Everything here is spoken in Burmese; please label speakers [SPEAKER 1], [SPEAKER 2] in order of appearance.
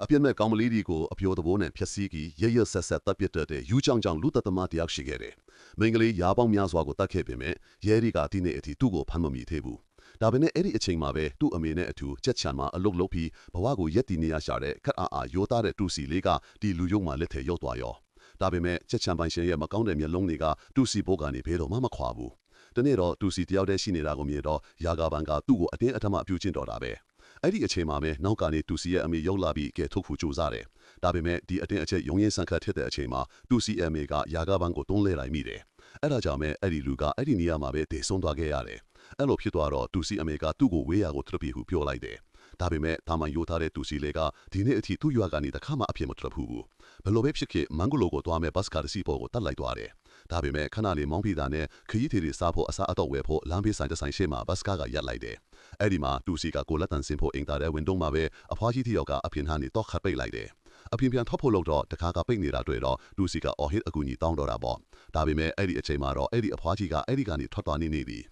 [SPEAKER 1] အပြစ်မဲ့ကောင်းမလေးတွေကိုအပြိုတဘိုးနဲ့ဖျက်ဆီးပြီးရရဆက်ဆက်တပ်ပစ်တဲ့ယူချောင်းချောင်းလူသက်သမားတယောက်ရှိခဲ့တယ်။မင်္ဂလေးရာပေါင်းများစွာကိုတတ်ခဲ့ပေမဲ့ရဲဒီကဒီနေ့အထိသူ့ကိုဖမ်းမမိသေးဘူး။ဒါပေမဲ့အဲ့ဒီအချိန်မှာပဲသူ့အမေနဲ့အတူကြက်ချံမှာအလုတ်လုတ်ပြီးဘဝကိုရက်တည်နေရရှာတဲ့ခက်အားအားရိုးသားတဲ့တူစီလေးကဒီလူယုံမှလက်ထဲရောက်သွားရော။ဒါပေမဲ့ကြက်ချံပိုင်ရှင်ရဲ့မကောင်းတဲ့မျက်လုံးတွေကတူစီဘိုးကနေဘယ်တော့မှမခွာဘူး။ဒီနေ့တော့တူစီတယောက်တည်းရှိနေတာကိုမြင်တော့ယာဂါဘန်ကသူ့ကိုအတင်းအဓမ္မပြုကျင့်တော်တာပဲ။အဲ့ဒီအချိန်မှာပဲနောက်ကနေတူစီရဲ့အမေရောက်လာပြီးကဲထုတ်ဖို့ကြိုးစားတယ်။ဒါပေမဲ့ဒီအတင်းအချက်ရုံရင်းဆန်ခတ်ဖြစ်တဲ့အချိန်မှာတူစီအမေကယာဂါဘန်ကိုတွန်းလှဲလိုက်မိတယ်။အဲ့ဒါကြောင့်ပဲအဲ့ဒီလူကအဲ့ဒီနေရာမှာပဲတည်ဆုံးသွားခဲ့ရတယ်။အဲ့လိုဖြစ်သွားတော့တူစီအမေကသူ့ကိုဝေးရာကိုထပ်ပြီးဟုပြောလိုက်တယ်။ဒါပေမဲ့ဒါမှယူထားတဲ့တူစီလေးကဒီနေ့အထိသူ့ရွာကနေတခါမှအဖြစ်မထွက်ဘူး။ဘယ်လိုပဲဖြစ်ဖြစ်မန်ဂိုလိုကိုတွားမဲ့ဘတ်ကားစီပေါ်ကိုတတ်လိုက်သွားတယ်။ဒါပေမဲ့ခဏလေးမောင်းပြီးသားနဲ့ခရီးသည်တွေစားဖို့အစားအသောက်ဝယ်ဖို့လမ်းဘေးဆိုင်တစ်ဆိုင်ရှေ့မှာဘတ်ကားကရပ်လိုက်တယ်။အဲ့ဒီမှာတူစီကကိုလက်တန်စင်ဖို့အင်တာတဲ့ဝင်းတုံးမှာပဲအဖွားကြီးတယောက်ကအပြင်ကနေတော့ခတ်ပိတ်လိုက်တယ်။အပြင်ပြန်ထွက်ဖို့လို့တော့တခါကပိတ်နေတာတွေ့တော့တူစီကအော်ဟစ်အကူကြီးတောင်းတော့တာပေါ့။ဒါပေမဲ့အဲ့ဒီအချိန်မှာတော့အဲ့ဒီအဖွားကြီးကအဲ့ဒီကနေထွက်သွားနေပြီ။